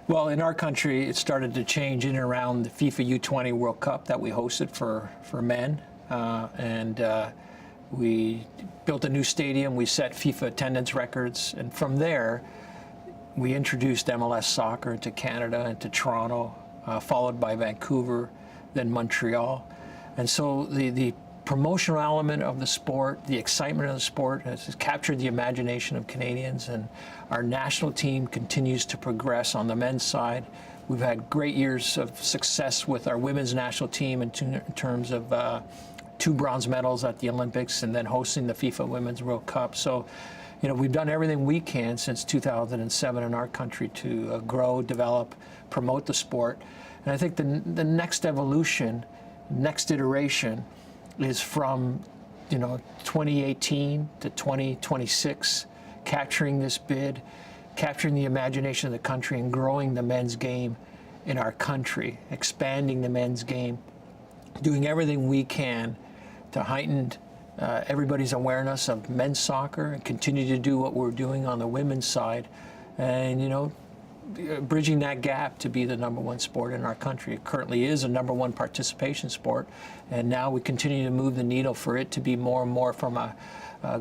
Well, in our country, it started to change in and around the FIFA U20 World Cup that we hosted for men. We built a new stadium, we set FIFA attendance records, and from there, we introduced MLS soccer into Canada, into Toronto, followed by Vancouver, then Montreal. And so the promotional element of the sport, the excitement of the sport has captured the imagination of Canadians, and our national team continues to progress on the men's side. We've had great years of success with our women's national team in terms of 2 bronze medals at the Olympics and then hosting the FIFA Women's World Cup. So, you know, we've done everything we can since 2007 in our country to grow, develop, promote the sport. And I think the next evolution, next iteration is from, 2018 to 2026, capturing this bid, capturing the imagination of the country and growing the men's game in our country, expanding the men's game, doing everything we can to heighten everybody's awareness of men's soccer and continue to do what we're doing on the women's side, and bridging that gap to be the #1 sport in our country. It currently is a #1 participation sport, and now we continue to move the needle for it to be more and more from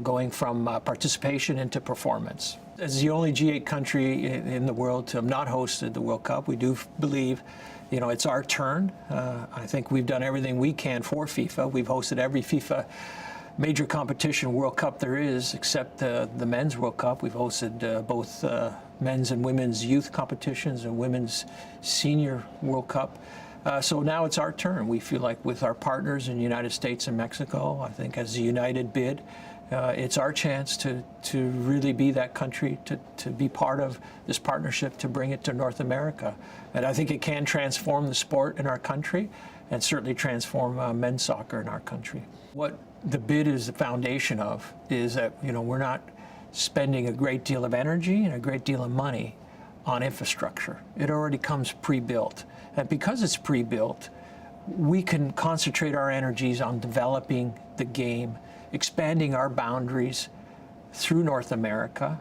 going from participation into performance. As the only G8 country in the world to have not hosted the World Cup, we do believe it's our turn. I think we've done everything we can for FIFA. We've hosted every FIFA major competition World Cup there is, except the Men's World Cup. We've hosted both men's and women's youth competitions and women's senior World Cup. So now it's our turn. We feel like with our partners in the United States and Mexico, I think as a united bid, it's our chance to really be that country, to be part of this partnership, to bring it to North America. And I think it can transform the sport in our country and certainly transform men's soccer in our country. What the bid is the foundation of is that we're not spending a great deal of energy and a great deal of money on infrastructure. It already comes pre-built. And because it's pre-built, we can concentrate our energies on developing the game, expanding our boundaries through North America,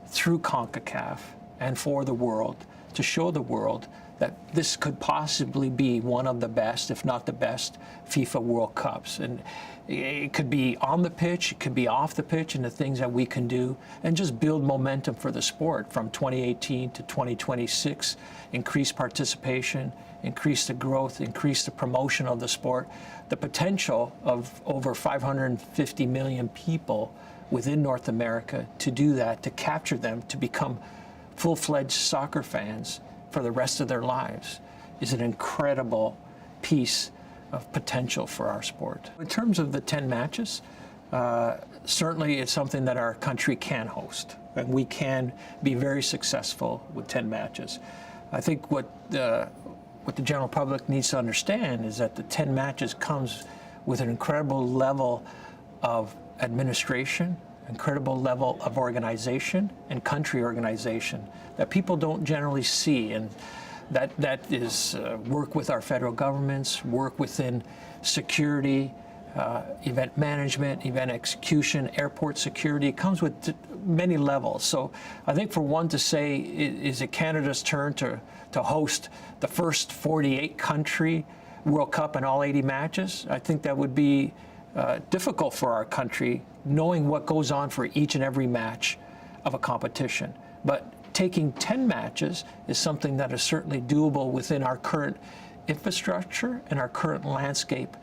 through CONCACAF, and for the world, to show the world that this could possibly be one of the best, if not the best, FIFA World Cups. And it could be on the pitch, it could be off the pitch, and the things that we can do, and just build momentum for the sport from 2018 to 2026, increase participation, increase the growth, increase the promotion of the sport, the potential of over 550 million people within North America to do that, to capture them, to become full-fledged soccer fans for the rest of their lives, is an incredible piece of potential for our sport. In terms of the 10 matches, certainly it's something that our country can host, and we can be very successful with 10 matches. I think what the general public needs to understand is that the 10 matches comes with an incredible level of administration, incredible level of organization and country organization that people don't generally see, and that is work with our federal governments, work within security, event management, event execution, airport security. It comes with many levels. So I think for one to say, is it Canada's turn to host the first 48 country World Cup and all 80 matches? I think that would be difficult for our country, knowing what goes on for each and every match of a competition. But taking 10 matches is something that is certainly doable within our current infrastructure and our current landscape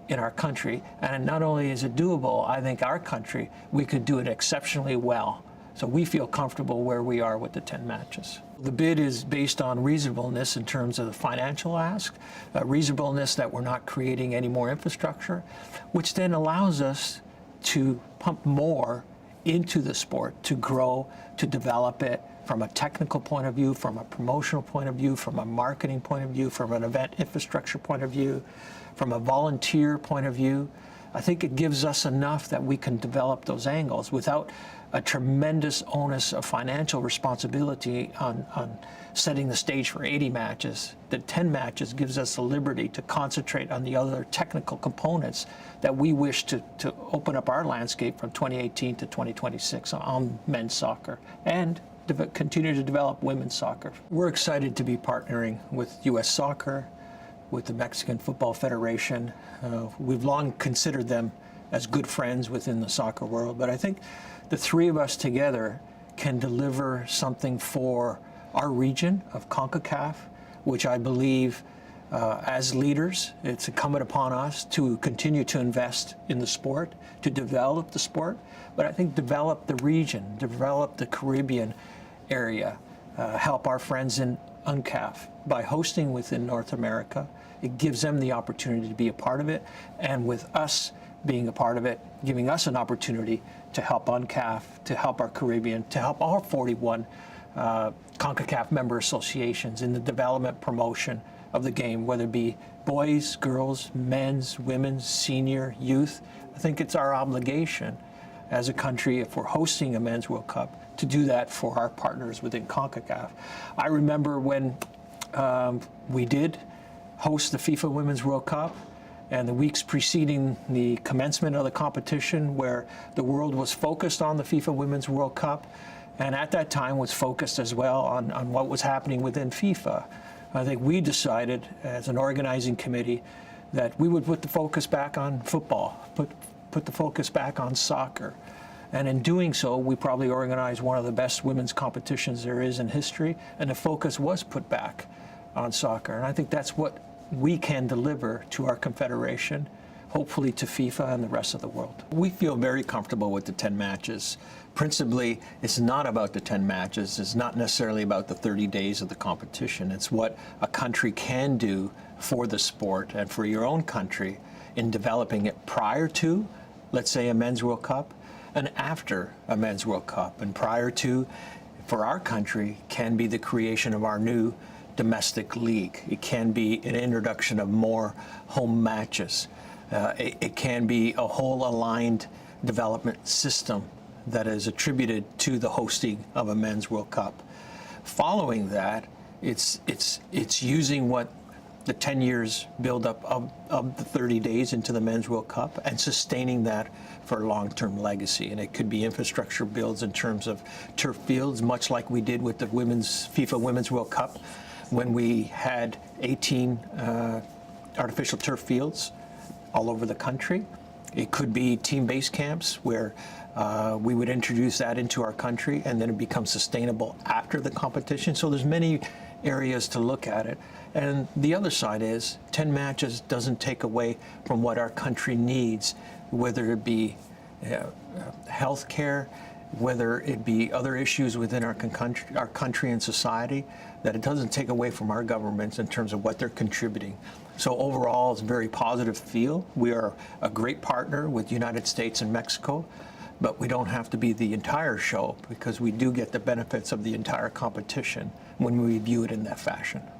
in our country. And not only is it doable, I think our country, we could do it exceptionally well. So we feel comfortable where we are with the 10 matches. The bid is based on reasonableness in terms of the financial ask, reasonableness that we're not creating any more infrastructure, which then allows us to pump more into the sport, to grow, to develop it from a technical point of view, from a promotional point of view, from a marketing point of view, from an event infrastructure point of view, from a volunteer point of view. I think it gives us enough that we can develop those angles without a tremendous onus of financial responsibility on setting the stage for 80 matches. The 10 matches gives us the liberty to concentrate on the other technical components that we wish to open up our landscape from 2018 to 2026 on men's soccer and continue to develop women's soccer. We're excited to be partnering with U.S. Soccer, with the Mexican Football Federation. We've long considered them as good friends within the soccer world, but I think the three of us together can deliver something for our region of CONCACAF, which I believe as leaders, it's incumbent upon us to continue to invest in the sport, to develop the sport, but I think develop the region, develop the Caribbean area, help our friends in UNCAF by hosting within North America. It gives them the opportunity to be a part of it, and with us being a part of it, giving us an opportunity to help UNCAF, to help our Caribbean, to help all 41 CONCACAF member associations in the development promotion of the game, whether it be boys, girls, men's, women's, senior, youth. I think it's our obligation as a country, if we're hosting a Men's World Cup, to do that for our partners within CONCACAF. I remember when we did host the FIFA Women's World Cup, and the weeks preceding the commencement of the competition, where the world was focused on the FIFA Women's World Cup, and at that time was focused as well on what was happening within FIFA. I think we decided as an organizing committee that we would put the focus back on football, put the focus back on soccer. And in doing so, we probably organized one of the best women's competitions there is in history, and the focus was put back on soccer. And I think that's what we can deliver to our confederation, hopefully to FIFA and the rest of the world. We feel very comfortable with the 10 matches. Principally, it's not about the 10 matches. It's not necessarily about the 30 days of the competition. It's what a country can do for the sport and for your own country in developing it prior to, let's say, a Men's World Cup, and after a Men's World Cup. And prior to, for our country, can be the creation of our new domestic league. It can be an introduction of more home matches. It can be a whole aligned development system that is attributed to the hosting of a Men's World Cup. Following that, it's using what the 10 years build-up of the 30 days into the Men's World Cup and sustaining that for long-term legacy. And it could be infrastructure builds in terms of turf fields, much like we did with the FIFA Women's World Cup, when we had 18 artificial turf fields all over the country. It could be team base camps where we would introduce that into our country, and then it becomes sustainable after the competition. So there's many areas to look at it. And the other side is 10 matches doesn't take away from what our country needs, whether it be health care, whether it be other issues within our country and society, that it doesn't take away from our governments in terms of what they're contributing. So overall, it's a very positive feel. We are a great partner with the United States and Mexico, but we don't have to be the entire show, because we do get the benefits of the entire competition when we view it in that fashion.